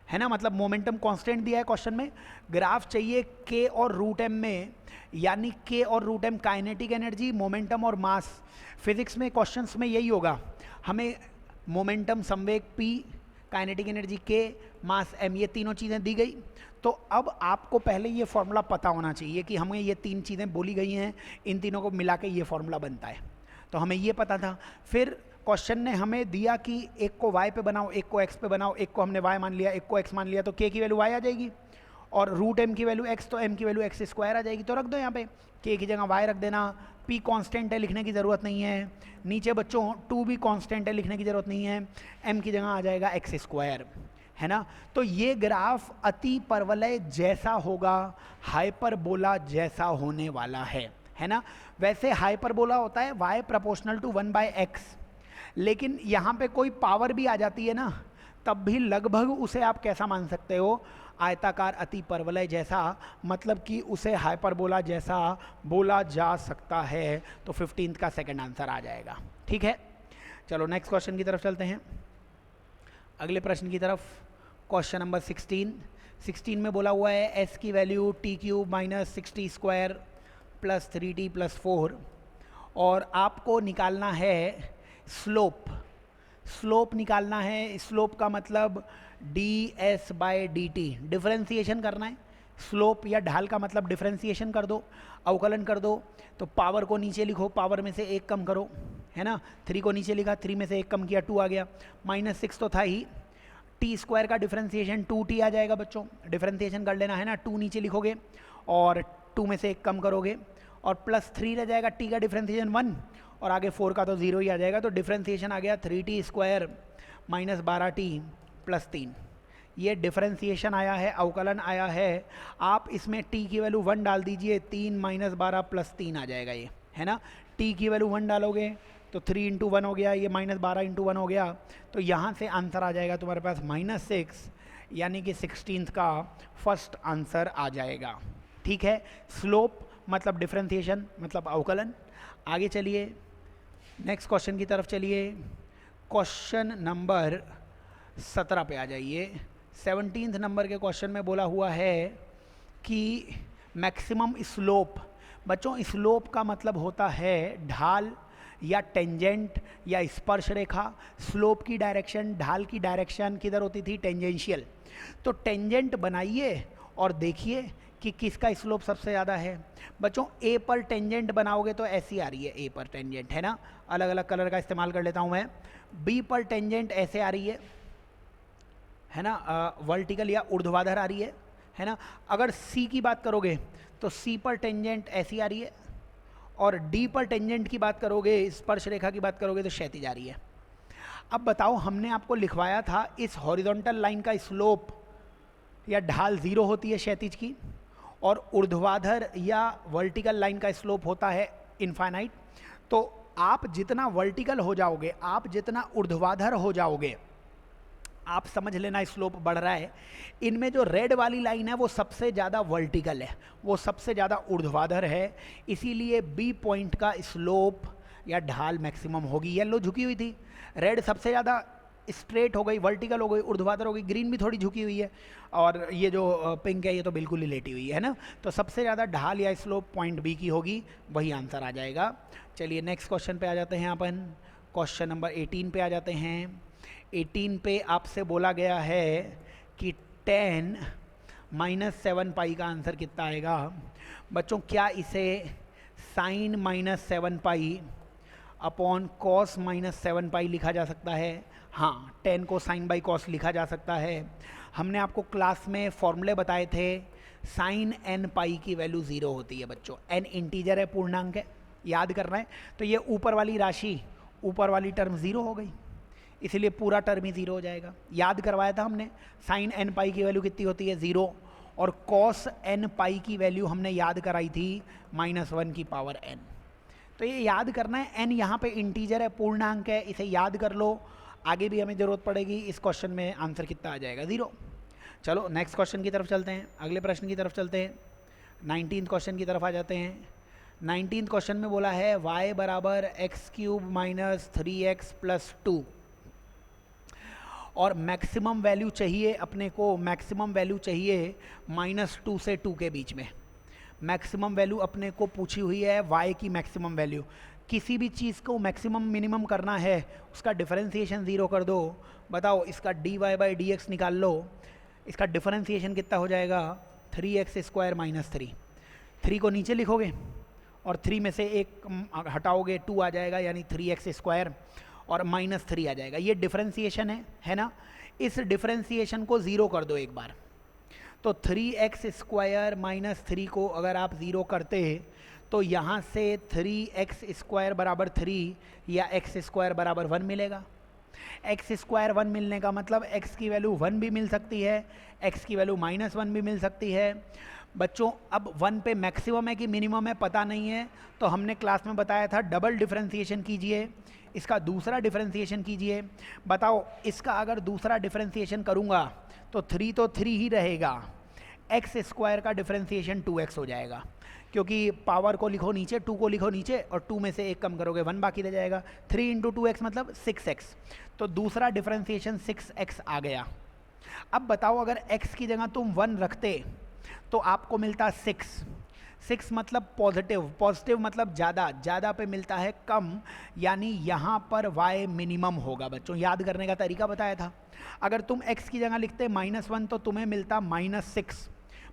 है ना, मतलब मोमेंटम कांस्टेंट दिया है क्वेश्चन में, ग्राफ चाहिए k और रूट m में, यानी k और root m kinetic energy, momentum और मास। फिजिक्स में क्वेश्चंस में यही होगा, हमें मोमेंटम संवेग p, काइनेटिक एनर्जी k, मास m, ये तीनों चीज़ें दी गई। तो अब आपको पहले ये फॉर्मूला पता होना चाहिए कि हमें ये तीन चीज़ें बोली गई हैं, इन तीनों को मिला के ये फॉर्मूला बनता है, तो हमें ये पता था। फिर क्वेश्चन ने हमें दिया कि एक को y पे बनाओ, एक को x पे बनाओ, एक को हमने y मान लिया, एक को x मान लिया, तो k की वैल्यू y आ जाएगी और रूट m की वैल्यू x, तो m की वैल्यू x² आ जाएगी। तो रख दो यहाँ पे, k की जगह y रख देना, p कांस्टेंट है लिखने की ज़रूरत नहीं है, नीचे बच्चों 2 भी कांस्टेंट है लिखने की ज़रूरत नहीं है, m की जगह आ जाएगा x², है ना। तो ये ग्राफ अति परवलय जैसा होगा, हाइपरबोला जैसा होने वाला है ना। वैसे हाइपरबोला होता है y प्रोपोर्शनल टू 1/x, लेकिन यहाँ पे कोई पावर भी आ जाती है ना, तब भी लगभग उसे आप कैसा मान सकते हो, आयताकार अति परवलय जैसा, मतलब कि उसे हाइपरबोला जैसा बोला जा सकता है। तो 15th का सेकंड आंसर आ जाएगा, ठीक है। चलो नेक्स्ट क्वेश्चन की तरफ चलते हैं, अगले प्रश्न की तरफ। क्वेश्चन नंबर 16 में बोला हुआ है s की वैल्यू t³ - 60² + 3t + 4, और आपको निकालना है स्लोप निकालना है। स्लोप का मतलब ds/dt, डिफरेंशिएशन करना है। स्लोप या ढाल का मतलब डिफरेंशिएशन कर दो, अवकलन कर दो। तो पावर को नीचे लिखो, पावर में से 1 कम करो, है ना। 3 को नीचे लिखा, 3 में से 1 कम किया, 2 आ गया, -6 तो था ही। t² का डिफरेंशिएशन 2t आ जाएगा बच्चों, डिफरेंशिएशन कर लेना है ना, 2 नीचे लिखोगे और 2 में से 1 कम करोगे और +3 रह जाएगा, t का डिफरेंशिएशन 1 और आगे 4 का तो 0 ही आ जाएगा। तो डिफरेंशिएशन आ गया 3t² - 12t + 3, ये डिफरेंशिएशन आया है, अवकलन आया है। आप इसमें t की वैल्यू 1 डाल दीजिए, 3 - 12 + 3 आ जाएगा ये, है ना। t की वैल्यू 1 डालोगे तो 3 × 1 हो गया, ये -12 × 1 हो गया। तो यहाँ से आंसर आ जाएगा तुम्हारे पास -6, यानी कि 16th का फर्स्ट आंसर आ जाएगा, ठीक है। स्लोप मतलब डिफरेंशिएशन मतलब अवकलन। आगे चलिए नेक्स्ट क्वेश्चन की तरफ चलिए। क्वेश्चन नंबर 17 पे आ जाइए। 17th नंबर के क्वेश्चन में बोला हुआ है कि मैक्सिमम स्लोप, बच्चों स्लोप का मतलब होता है ढाल या टेंजेंट या स्पर्श रेखा। स्लोप की डायरेक्शन, ढाल की डायरेक्शन किधर होती थी, टेंजेंशियल। तो टेंजेंट बनाइए और देखिए कि किसका स्लोप सबसे ज़्यादा है। बच्चों ए पर टेंजेंट बनाओगे तो ऐसी आ रही है, ए पर टेंजेंट, है ना, अलग अलग कलर का इस्तेमाल कर लेता हूँ मैं। बी पर टेंजेंट ऐसे आ रही है ना, वर्टिकल या ऊर्ध्वाधर आ रही है ना। अगर सी की बात करोगे तो सी पर टेंजेंट ऐसी आ रही है, और डी पर टेंजेंट की बात करोगे, स्पर्श रेखा की बात करोगे तो क्षैतिज आ रही है। अब बताओ, हमने आपको लिखवाया था इस हॉरिजॉन्टल लाइन का स्लोप या ढाल 0 होती है क्षैतिज की, और ऊर्ध्वाधर या वर्टिकल लाइन का स्लोप होता है इनफाइनाइट। तो आप जितना वर्टिकल हो जाओगे, आप जितना ऊर्ध्वाधर हो जाओगे, आप समझ लेना स्लोप बढ़ रहा है। इनमें जो रेड वाली लाइन है वो सबसे ज़्यादा वर्टिकल है, वो सबसे ज़्यादा ऊर्ध्वाधर है, इसीलिए बी पॉइंट का स्लोप या ढाल मैक्सिमम होगी। येलो झुकी हुई थी, रेड सबसे ज़्यादा स्ट्रेट हो गई, वर्टिकल हो गई, ऊर्ध्वाधर हो गई, ग्रीन भी थोड़ी झुकी हुई है, और ये जो पिंक है ये तो बिल्कुल ही लेटी हुई है ना। तो सबसे ज़्यादा ढाल या स्लोप पॉइंट बी की होगी, वही आंसर आ जाएगा। चलिए नेक्स्ट क्वेश्चन पे आ जाते हैं अपन। क्वेश्चन नंबर 18 पे आ जाते हैं। 18 पे आपसे बोला गया है कि 10 माइनस 7 पाई का आंसर कितना आएगा। बच्चों क्या इसे sine minus 7 pi upon cos minus 7 pi लिखा जा सकता है? हाँ, 10 को साइन बाई कॉस लिखा जा सकता है। हमने आपको क्लास में फॉर्मूले बताए थे, साइन एन पाई की वैल्यू 0 होती है बच्चों। एन इंटीजर है, पूर्णांक है, याद करना है। तो ये ऊपर वाली राशि, ऊपर वाली टर्म 0 हो गई, इसीलिए पूरा टर्म ही 0 हो जाएगा। याद करवाया था हमने, साइन एन पाई की वैल्यू कितनी होती है? 0। और कॉस एन पाई की वैल्यू हमने याद कराई थी -1 की पावर n। तो ये याद करना है, n यहाँ पे इंटीजर है, पूर्णांक है, इसे याद कर लो, आगे भी हमें ज़रूरत पड़ेगी। इस क्वेश्चन में आंसर कितना आ जाएगा? 0। चलो नेक्स्ट क्वेश्चन की तरफ चलते हैं, अगले प्रश्न की तरफ चलते हैं। 19th क्वेश्चन की तरफ आ जाते हैं। 19th क्वेश्चन में बोला है y बराबर x³ माइनस 3x प्लस 2, और मैक्सिमम वैल्यू चाहिए अपने को, मैक्सिमम वैल्यू चाहिए -2 से 2 के बीच में। मैक्सिमम वैल्यू अपने को पूछी हुई है y की मैक्सिमम वैल्यू। किसी भी चीज़ को मैक्सिमम मिनिमम करना है, उसका डिफरेंशिएशन 0 कर दो। बताओ, इसका dy/dx निकाल लो, इसका डिफरेंशिएशन कितना हो जाएगा? 3x² minus 3। 3 को नीचे लिखोगे और 3 में से एक हटाओगे, 2 आ जाएगा, यानी 3x² और -3 आ जाएगा। ये डिफरेंशिएशन है ना। इस डिफरेंशिएशन को 0 कर दो एक बार, तो 3x² माइनस 3 को अगर आप 0 करते तो यहाँ से 3x² बराबर 3 या x² बराबर 1 मिलेगा। x² 1 मिलने का मतलब x की वैल्यू 1 भी मिल सकती है, x की वैल्यू -1 भी मिल सकती है। बच्चों अब 1 पे मैक्सिमम है कि मिनिमम है पता नहीं है, तो हमने क्लास में बताया था डबल डिफरेंशिएशन कीजिए, इसका दूसरा डिफरेंशिएशन कीजिए। बताओ, इसका अगर दूसरा डिफरेंशिएशन करूँगा तो 3 ही रहेगा, x² का डिफरेंशिएशन 2x हो जाएगा, क्योंकि पावर को लिखो नीचे, 2 को लिखो नीचे, और 2 में से एक कम करोगे 1 बाकी रह जाएगा। 3 × 2x मतलब 6x, तो दूसरा डिफरेंशिएशन 6x आ गया। अब बताओ, अगर x की जगह तुम 1 रखते तो आपको मिलता 6 मतलब पॉजिटिव, पॉजिटिव मतलब ज़्यादा, ज़्यादा पे मिलता है कम, यानी यहाँ पर y मिनिमम होगा। बच्चों याद करने का तरीका बताया था, अगर तुम x की जगह लिखते -1 तो तुम्हें मिलता -6।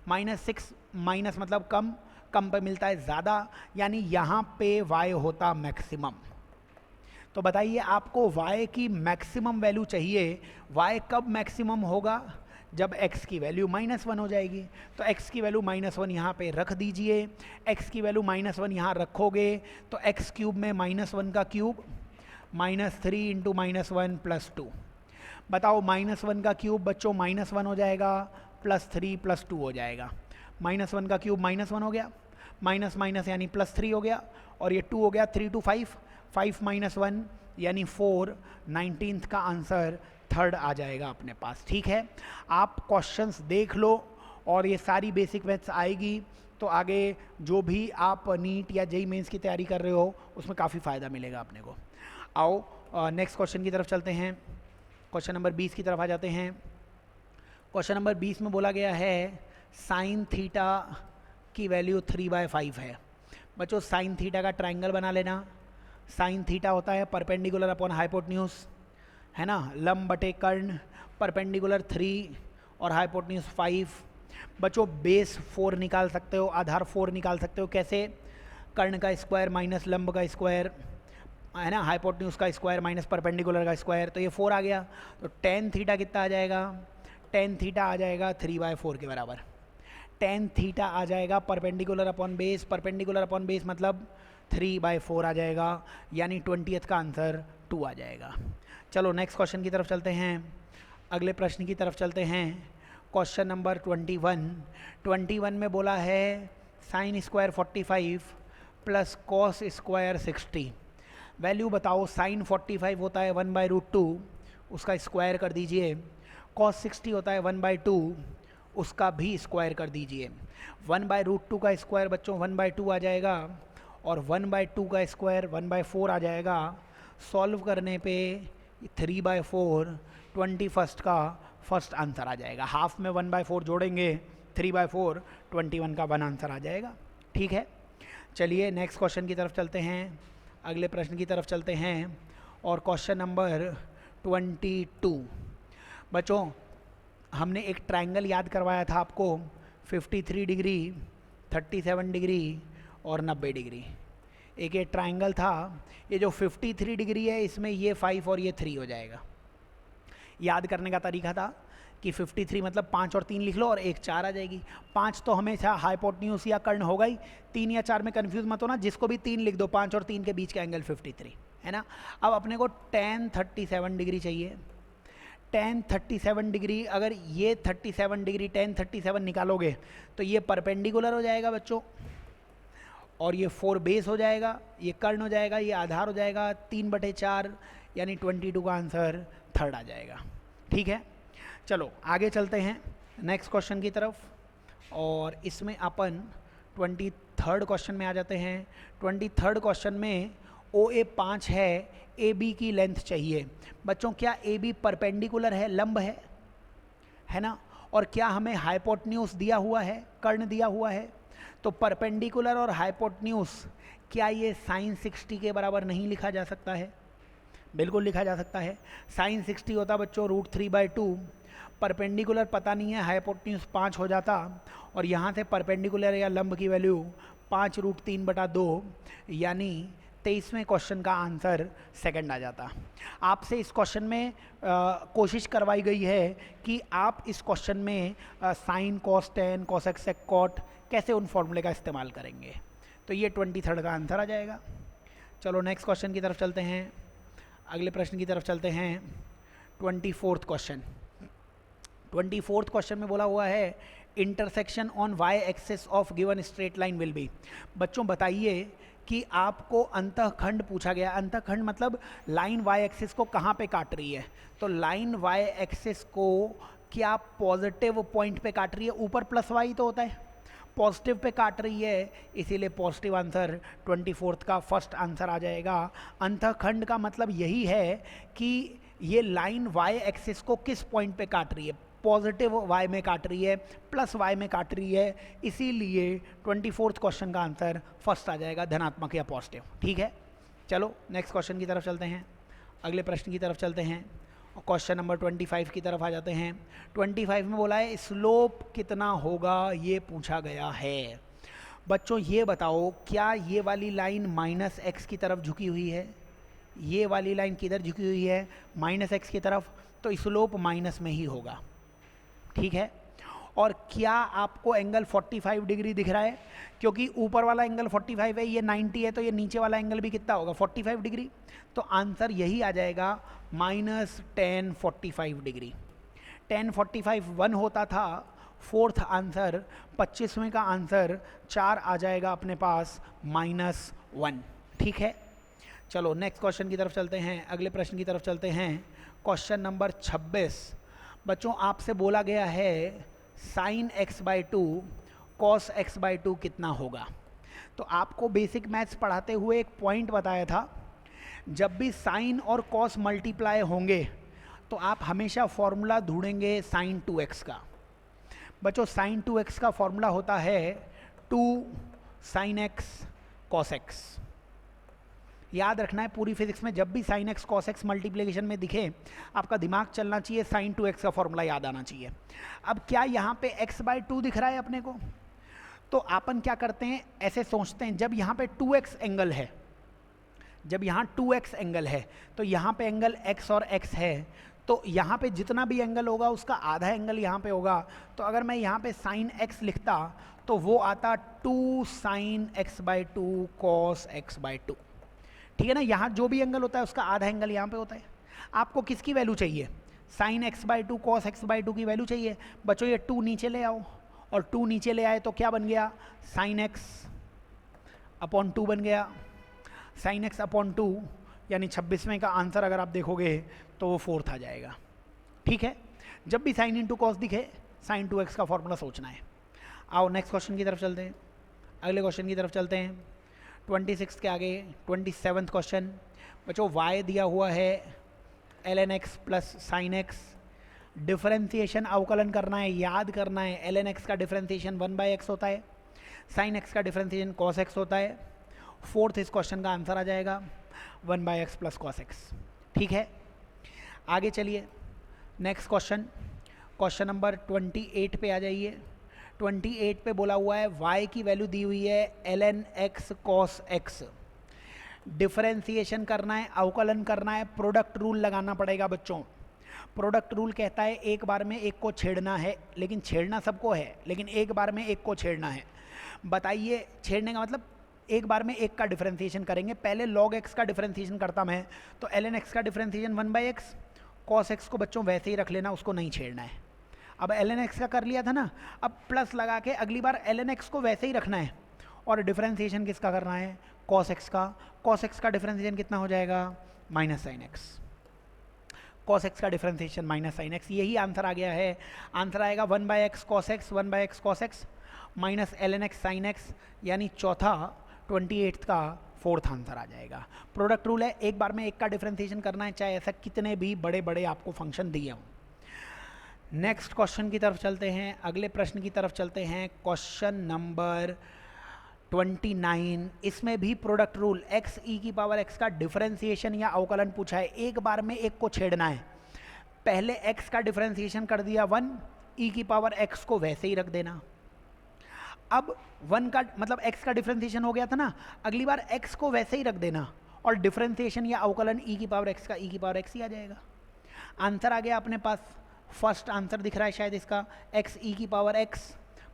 -6 माइनस मतलब कम, कम पे मिलता है ज़्यादा, यानी यहाँ पे y होता मैक्सिमम। तो बताइए, आपको y की मैक्सिमम वैल्यू चाहिए, y कब मैक्सिमम होगा? जब x की वैल्यू -1 हो जाएगी। तो x की वैल्यू -1 यहाँ पे रख दीजिए, x की वैल्यू -1 यहाँ रखोगे तो x³ में -1 का क्यूब, -3 × -1 प्लस 2। बताओ, -1 का क्यूब बच्चों -1 हो जाएगा, +3 + 2 हो जाएगा। -1 का क्यूब -1 हो गया, माइनस माइनस यानी +3 हो गया, और ये 2 हो गया, 3 × 5, 5 - 1 यानी 4। 19th का आंसर 3rd आ जाएगा अपने पास। ठीक है, आप क्वेश्चंस देख लो और ये सारी बेसिक मैथ्स आएगी, तो आगे जो भी आप नीट या जेईई मेंस की तैयारी कर रहे हो उसमें काफ़ी फ़ायदा मिलेगा अपने को। आओ नेक्स्ट क्वेश्चन की तरफ चलते हैं। क्वेश्चन नंबर 20 की तरफ आ जाते हैं। क्वेश्चन नंबर 20 में बोला गया है साइन थीटा की वैल्यू 3/5 है। बच्चों साइन थीटा का ट्राइंगल बना लेना। साइन थीटा होता है परपेंडिकुलर अपॉन हाइपोटेन्यूज, है ना, लंब बटे कर्ण, परपेंडिकुलर 3 और हाइपोटेन्यूज 5। बच्चों बेस 4 निकाल सकते हो, आधार 4 निकाल सकते हो। कैसे? कर्ण का स्क्वायर माइनस लंब का स्क्वायर, है ना, हाइपोटेन्यूज का स्क्वायर माइनस परपेंडिकुलर का स्क्वायर, तो ये 4 आ गया। तो tan थीटा कितना आ जाएगा? tan थीटा आ जाएगा 3/4 के बराबर। tan थीटा आ जाएगा perpendicular upon base, perpendicular upon base मतलब 3/4 आ जाएगा, यानी 20th का आंसर 2 आ जाएगा। चलो नेक्स्ट क्वेश्चन की तरफ चलते हैं, अगले प्रश्न की तरफ चलते हैं। क्वेश्चन नंबर 21 में बोला है sine square 45 plus cos square 60। Value बताओ। साइन 45 होता है 1/√2, उसका स्क्वायर कर दीजिए। कॉस 60 होता है 1/2, उसका भी स्क्वायर कर दीजिए। 1/√2 का स्क्वायर बच्चों 1/2 आ जाएगा, और 1/2 का स्क्वायर 1/4 आ जाएगा। सॉल्व करने पे 3/4 21 का फर्स्ट आंसर आ जाएगा। हाफ में 1/4 जोड़ेंगे, 3/4 21 का 1 आंसर आ जाएगा। ठीक है, चलिए नेक्स्ट क्वेश्चन की तरफ चलते हैं, अगले प्रश्न की तरफ चलते हैं। और क्वेश्चन नंबर 22। बच्चों हमने एक ट्रायंगल याद करवाया था आपको, 53 डिग्री, 37 डिग्री और 90 डिग्री। एक ये ट्रायंगल था, ये जो 53 डिग्री है इसमें ये 5 और ये 3 हो जाएगा। याद करने का तरीका था कि 53 मतलब 5 और 3 लिख लो और एक 4 आ जाएगी। 5 तो हमेशा हाइपोटेन्यूज या कर्ण होगा ही, 3 या 4 में कंफ्यूज मत होना, जिसको भी 3 लिख दो, 5 और 3 के बीच का एंगल 53 है ना। अब अपने को tan 37 डिग्री चाहिए। tan 37 डिग्री, अगर ये 37 डिग्री tan 37 निकालोगे तो ये परपेंडिकुलर हो जाएगा बच्चों, और ये 4 बेस हो जाएगा, ये कर्ण हो जाएगा, ये आधार हो जाएगा, 3/4 यानी 22 का आंसर 3rd आ जाएगा। ठीक है, चलो आगे चलते हैं नेक्स्ट क्वेश्चन की तरफ, और इसमें अपन 23rd क्वेश्चन में आ जाते हैं। 23rd क्वेश्चन में OA 5 है, AB की लेंथ चाहिए। बच्चों क्या AB परपेंडिकुलर है, लंब है ना, और क्या हमें हाइपोटेन्यूज दिया हुआ है, कर्ण दिया हुआ है। तो परपेंडिकुलर और हाइपोटेन्यूज, क्या ये sin 60 के बराबर नहीं लिखा जा सकता है? बिल्कुल लिखा जा सकता है। sin 60 होता बच्चों √3/2, परपेंडिकुलर पता नहीं है, हाइपोटेन्यूज 5 हो जाता, और यहाँ से परपेंडिकुलर या लंब की वैल्यू 5 √3/2 यानी 23वें क्वेश्चन का आंसर 2nd आ जाता। आपसे इस क्वेश्चन में कोशिश करवाई गई है कि आप इस क्वेश्चन में साइन, कॉस, टेन, कॉसेक, सेक, कॉट कैसे उन फॉर्मूले का इस्तेमाल करेंगे। तो ये 23rd का आंसर आ जाएगा। चलो नेक्स्ट क्वेश्चन की तरफ चलते हैं, अगले प्रश्न की तरफ चलते हैं। 24th question. 24th क्वेश्चन में बोला हुआ है intersection on y axis of given straight line will be. बच्चों बताइए कि आपको अंतःखंड पूछा गया। अंतःखंड मतलब लाइन y एक्सिस को कहाँ पे काट रही है। तो लाइन y एक्सिस को क्या पॉजिटिव पॉइंट पे काट रही है, ऊपर +y तो होता है, पॉजिटिव पे काट रही है, इसीलिए पॉजिटिव आंसर 24th का फर्स्ट आंसर आ जाएगा। अंतःखंड का मतलब यही है कि ये लाइन y एक्सिस को किस पॉइंट पे काट रही है, पॉजिटिव y में काट रही है, +y में काट रही है, इसीलिए 24th क्वेश्चन का आंसर फर्स्ट आ जाएगा, धनात्मक या पॉजिटिव। ठीक है, चलो नेक्स्ट क्वेश्चन की तरफ चलते हैं, अगले प्रश्न की तरफ चलते हैं, और क्वेश्चन नंबर 25 की तरफ आ जाते हैं। 25 में बोला है स्लोप कितना होगा, ये पूछा गया है। बच्चों ये बताओ क्या ये वाली लाइन -x की तरफ झुकी हुई है, ये वाली लाइन किधर झुकी हुई है, -x की तरफ, तो स्लोप माइनस में ही होगा। ठीक है, और क्या आपको एंगल 45 डिग्री दिख रहा है, क्योंकि ऊपर वाला एंगल 45 है, ये 90 है, तो ये नीचे वाला एंगल भी कितना होगा, 45 डिग्री। तो आंसर यही आ जाएगा -tan 45 डिग्री। tan 45 1 होता था, 4th आंसर 25वें का आंसर 4 आ जाएगा अपने पास -1। ठीक है, चलो नेक्स्ट क्वेश्चन की तरफ चलते हैं, अगले प्रश्न की तरफ चलते हैं। Question number 26। बच्चों आपसे बोला गया है sin x/2 cos x/2 कितना होगा। तो आपको बेसिक मैथ्स पढ़ाते हुए एक पॉइंट बताया था, जब भी साइन और कॉस मल्टीप्लाई होंगे तो आप हमेशा फॉर्मूला ढूंढेंगे sin 2x का। बच्चों sin 2x का फॉर्मूला होता है 2 sin x cos x। याद रखना है पूरी फिजिक्स में जब भी sin x cos x multiplication में दिखे, आपका दिमाग चलना चाहिए, sin 2x का फॉर्मूला याद आना चाहिए। अब क्या यहाँ पे x/2 दिख रहा है अपने को, तो अपन क्या करते हैं, ऐसे सोचते हैं, जब यहाँ पे 2x एंगल है, जब यहाँ 2x एंगल है, तो यहाँ पे एंगल x और x है, तो यहाँ पे जितना भी एंगल होगा उसका आधा एंगल यहाँ पे होगा। तो अगर मैं यहाँ पे sin x लिखता तो वो आता 2 sin x/2 cos x/2। ठीक है ना, यहाँ जो भी एंगल होता है उसका आधा एंगल यहाँ पे होता है। आपको किसकी वैल्यू चाहिए, sin x/2 cos x/2 की वैल्यू चाहिए। बच्चों ये 2 नीचे ले आओ, और 2 नीचे ले आए तो क्या बन गया, sin x/2 बन गया। sin x/2 यानी 26वें का आंसर अगर आप देखोगे तो वो 4th आ जाएगा। ठीक है, जब भी sin × cos दिखे sin 2x का फॉर्मूला सोचना है। आओ नेक्स्ट क्वेश्चन की तरफ चलते हैं, अगले क्वेश्चन की तरफ चलते हैं। 26 के आगे 27th क्वेश्चन। बच्चों y दिया हुआ है ln x plus sine x. Differentiation अवकलन करना है, याद करना है, ln x का डिफरेंशिएशन 1/x होता है, साइन x का डिफरेंशिएशन cos x होता है। फोर्थ इस क्वेश्चन का आंसर आ जाएगा 1/x प्लस cos x। ठीक है, आगे चलिए नेक्स्ट क्वेश्चन, क्वेश्चन नंबर 28 पे आ जाइए। 28 पे बोला हुआ है y की वैल्यू दी हुई है ln x cos x। Differentiation करना है, अवकलन करना है, प्रोडक्ट रूल लगाना पड़ेगा बच्चों। प्रोडक्ट रूल कहता है एक बार में एक को छेड़ना है, लेकिन छेड़ना सबको है, लेकिन एक बार में एक को छेड़ना है। बताइए छेड़ने का मतलब एक बार में एक का डिफरेंशिएशन करेंगे। पहले log x का डिफरेंशिएशन करता मैं, तो ln x का डिफरेंशिएशन 1/x, cos x को बच्चों वैसे ही रख लेना, उसको नहीं छेड़ना है। अब ln x का कर लिया था ना, अब प्लस लगा के अगली बार ln x को वैसे ही रखना है, और डिफरेंशिएशन किसका करना है, cos x का। cos x का डिफरेंशिएशन कितना हो जाएगा, minus sine x. cos x का डिफरेंशिएशन माइनस साइन एक्स, यही आंसर आ गया है। आंसर आएगा 1/x cos x, 1/x cos x minus ln x sine x, यानी चौथा 28 का फोर्थ आंसर आ जाएगा। प्रोडक्ट रूल है, एक बार में एक का डिफरेंशिएशन करना है, चाहे ऐसा कितने भी बड़े बड़े आपको फंक्शन दिए हों। नेक्स्ट क्वेश्चन की तरफ चलते हैं, अगले प्रश्न की तरफ चलते हैं, क्वेश्चन नंबर 29। इसमें भी प्रोडक्ट रूल, x e की पावर x का डिफरेंशिएशन या अवकलन पूछा है, एक बार में एक को छेड़ना है। पहले x का डिफरेंशिएशन कर दिया 1, e की पावर x को वैसे ही रख देना। अब 1 का मतलब x का डिफरेंशिएशन हो गया था ना, अगली बार x को वैसे ही रख देना, और डिफरेंशिएशन या अवकलन e की पावर x का e की पावर x ही आ जाएगा। आंसर आ गया अपने पास, फर्स्ट आंसर दिख रहा है शायद इसका, x e की पावर x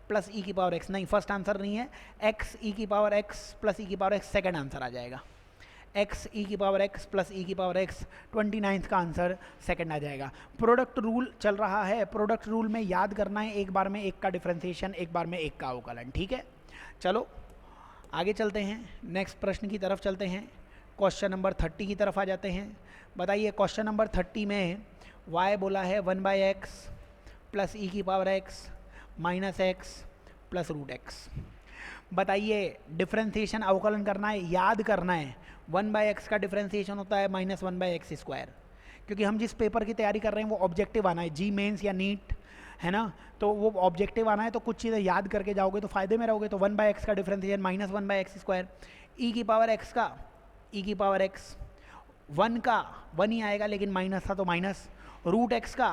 प्लस e की पावर x। नहीं, फर्स्ट आंसर नहीं है, x e की पावर x प्लस e की पावर x सेकेंड आंसर आ जाएगा। x e की पावर x प्लस e की पावर x 29 का आंसर सेकंड आ जाएगा। प्रोडक्ट रूल चल रहा है, प्रोडक्ट रूल में याद करना है एक बार में एक का डिफरेंशिएशन, एक बार में एक का अवकलन। ठीक है, चलो आगे चलते हैं, नेक्स्ट प्रश्न की तरफ चलते हैं, क्वेश्चन नंबर 30 की तरफ आ जाते हैं। बताइए क्वेश्चन नंबर 30 में y बोला है 1/x प्लस e की power x minus x plus root x। बताइए डिफरेंशिएशन अवकलन करना है, याद करना है 1/x का डिफरेंशिएशन होता है माइनस 1/x स्क्वायर, क्योंकि हम जिस पेपर की तैयारी कर रहे हैं वो ऑब्जेक्टिव आना है, जी मेंस या नीट है ना, तो वो ऑब्जेक्टिव आना है, तो कुछ चीज़ें याद करके जाओगे तो फायदे में रहोगे। तो 1/x का differentiation minus 1/x square, e की पावर x का e की पावर x, 1 का 1 ही आएगा लेकिन माइनस था तो माइनस, रूट x का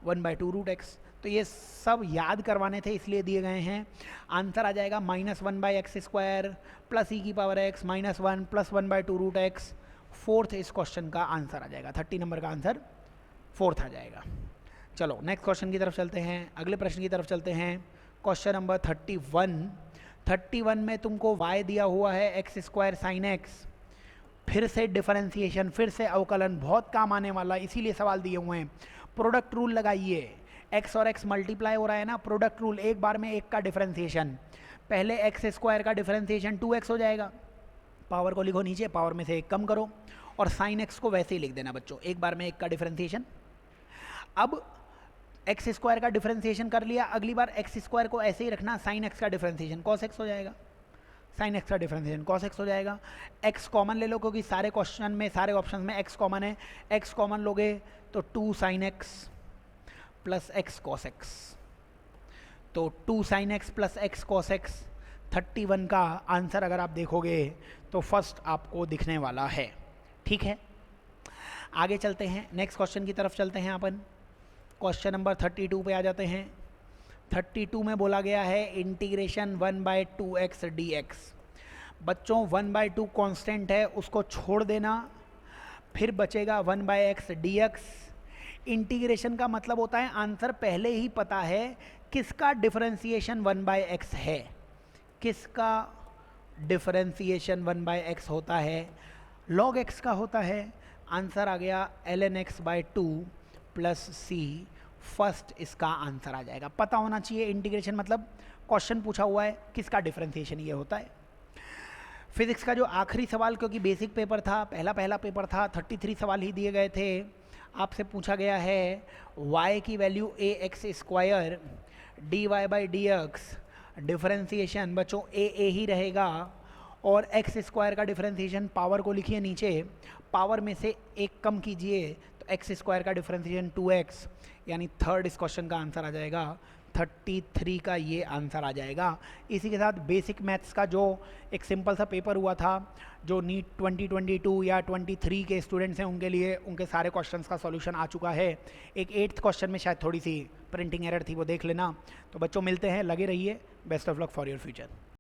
1/2 रूट x। तो ये सब याद करवाने थे इसलिए दिए गए हैं। आंसर आ जाएगा minus 1/x square plus e की power x minus 1 plus 1/2 root x। Fourth इस क्वेश्चन का आंसर आ जाएगा, 30 नंबर का आंसर फोर्थ आ जाएगा। चलो नेक्स्ट क्वेश्चन की तरफ चलते हैं, अगले प्रश्न की तरफ चलते हैं, क्वेश्चन नंबर 31। 31 में तुमको y दिया हुआ है x स्क्वायर साइन x, फिर से डिफरेंशिएशन, फिर से अवकलन, बहुत काम आने वाला, इसीलिए सवाल दिए हुए हैं। प्रोडक्ट रूल लगाइए, x और x मल्टीप्लाई हो रहा है ना, प्रोडक्ट रूल, एक बार में एक का डिफरेंशिएशन। पहले x स्क्वायर का डिफरेंशिएशन 2x हो जाएगा, पावर को लिखो नीचे, पावर में से एक कम करो, और साइन x को वैसे ही लिख देना बच्चों, एक बार में एक का डिफरेंशिएशन। अब x स्क्वायर का डिफरेंशिएशन कर लिया, अगली बार x स्क्वायर को ऐसे ही रखना, साइन x का डिफरेंशिएशन cos x हो जाएगा, साइन x का डिफरेंशिएशन cos x हो जाएगा। x कॉमन ले लो क्योंकि सारे क्वेश्चन में, सारे ऑप्शन में x कॉमन है, x कॉमन लोगे तो 2 sine x plus x cos x, तो 2 sine x plus x cos x 31 का आंसर अगर आप देखोगे तो फर्स्ट आपको दिखने वाला है। ठीक है, आगे चलते हैं, नेक्स्ट क्वेश्चन की तरफ चलते हैं अपन, क्वेश्चन नंबर 32 पे आ जाते हैं। 32 में बोला गया है इंटीग्रेशन 1/2x dx। बच्चों 1/2 कांस्टेंट है, उसको छोड़ देना, फिर बचेगा 1/x dx। इंटीग्रेशन का मतलब होता है, आंसर पहले ही पता है किसका डिफरेंशिएशन 1/x है, किसका डिफरेंशिएशन 1/x होता है, log x का होता है। आंसर आ गया ln x/2 plus c, first इसका आंसर आ जाएगा। पता होना चाहिए इंटीग्रेशन मतलब, क्वेश्चन पूछा हुआ है किसका डिफरेंशिएशन ये होता है। फिजिक्स का जो आखिरी सवाल, क्योंकि बेसिक पेपर था, पहला पेपर था, 33 सवाल ही दिए गए थे, आपसे पूछा गया है y की value ax square dy/dx, differentiation बच्चों a ही रहेगा, और x स्क्वायर का डिफरेंशिएशन, पावर को लिखिए नीचे, पावर में से एक कम कीजिए तो एक्स स्क्वायर का डिफरेंशिएशन 2x, यानी थर्ड इस क्वेश्चन का आंसर आ जाएगा 33 का ये आंसर आ जाएगा। इसी के साथ बेसिक मैथ्स का जो एक सिंपल सा पेपर हुआ था, जो नीट 2022 या 23 के स्टूडेंट्स हैं उनके लिए, उनके सारे क्वेश्चंस का सॉल्यूशन आ चुका है। एक 8th क्वेश्चन में शायद थोड़ी सी प्रिंटिंग एरर थी, वो देख लेना। तो बच्चों मिलते हैं, लगे रहिए। Best of luck for your future.